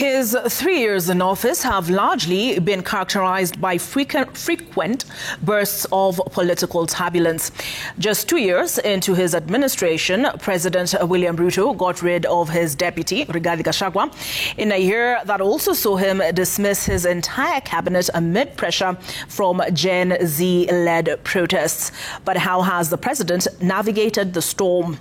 His 3 years in office have largely been characterized by frequent bursts of political turbulence. Just 2 years into his administration, President William Ruto got rid of his deputy, Rigathi Gachagua, in a year that also saw him dismiss his entire cabinet amid pressure from Gen Z-led protests. But how has the president navigated the storm?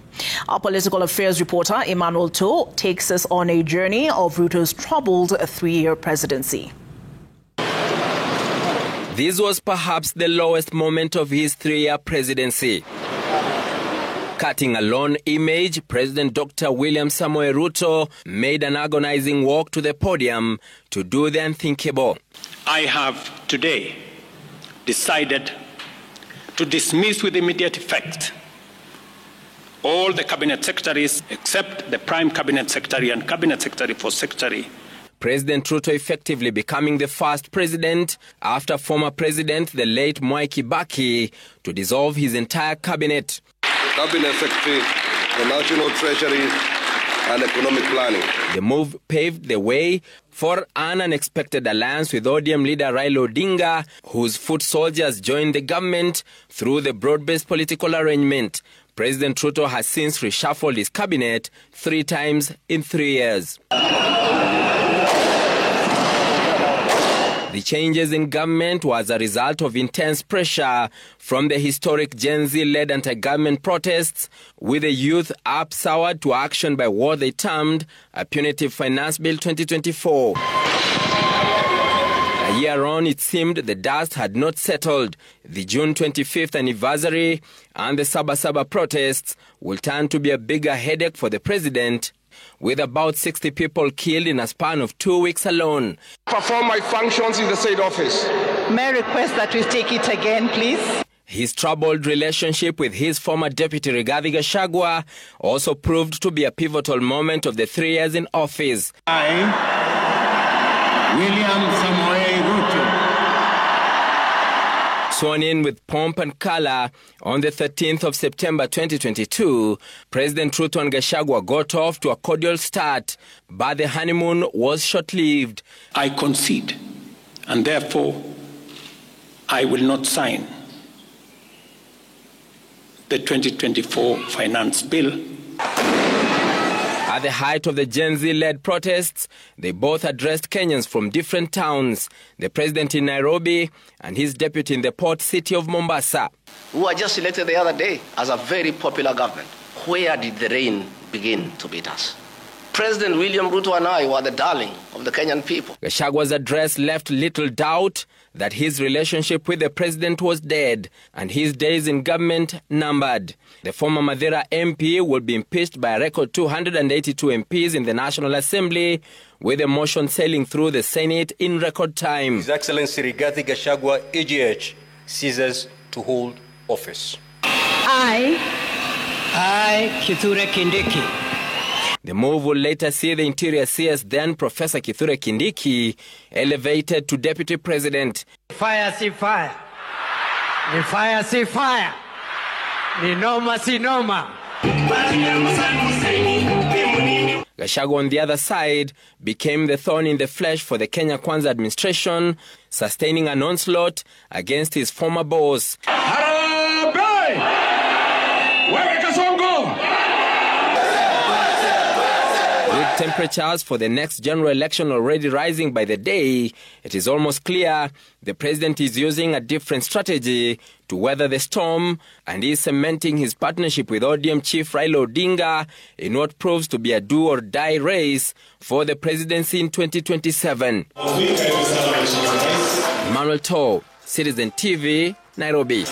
Our political affairs reporter, Emmanuel To, takes us on a journey of Ruto's troubled 3-year presidency. This was perhaps the lowest moment of his 3-year presidency. Cutting a lone image, President Dr. William Samoei Ruto made an agonizing walk to the podium to do the unthinkable. I have today decided to dismiss with immediate effect all the cabinet secretaries except the Prime Cabinet Secretary and Cabinet Secretary for Secretary. President Ruto effectively becoming the first president after former president, the late Mwai Kibaki, to dissolve his entire cabinet. The Cabinet Secretary, the National Treasury, and Economic Planning. The move paved the way for an unexpected alliance with ODM leader Raila Odinga, whose foot soldiers joined the government through the broad-based political arrangement. President Ruto has since reshuffled his cabinet 3 times in 3 years. The changes in government was a result of intense pressure from the historic Gen Z-led anti-government protests, with the youth up-soured to action by what they termed a punitive finance bill 2024. A year on, it seemed the dust had not settled. The June 25th anniversary and the Sabasaba protests will turn to be a bigger headache for the president, with about 60 people killed in a span of 2 weeks alone. Perform my functions in the said office. May I request that we take it again, please? His troubled relationship with his former deputy Rigathi Gachagua also proved to be a pivotal moment of the 3 years in office. William Samoei Ruto. Sworn in with pomp and color on the 13th of September 2022, President Ruto and Gachagua got off to a cordial start, but the honeymoon was short-lived. I concede, and therefore I will not sign the 2024 finance bill. At the height of the Gen Z-led protests, they both addressed Kenyans from different towns, the president in Nairobi and his deputy in the port city of Mombasa. We were just elected the other day as a very popular government. Where did the rain begin to beat us? President William Ruto and I were the darling of the Kenyan people. Gachagua's address left little doubt that his relationship with the president was dead and his days in government numbered. The former Madeira MP will be impeached by a record 282 MPs in the National Assembly, with a motion sailing through the Senate in record time. His Excellency Rigathi Gachagua, AGH, ceases to hold office. I, Kithure Kindiki. The move will later see the Interior CS, then Professor Kithure Kindiki, elevated to Deputy President. Fire, see fire. The fire, see fire. The noma, see noma. Gachagua, on the other side, became the thorn in the flesh for the Kenya Kwanza administration, sustaining an onslaught against his former boss. With temperatures for the next general election already rising by the day, it is almost clear the president is using a different strategy to weather the storm and is cementing his partnership with ODM chief Raila Odinga in what proves to be a do-or-die race for the presidency in 2027. Emmanuel To, Citizen TV, Nairobi.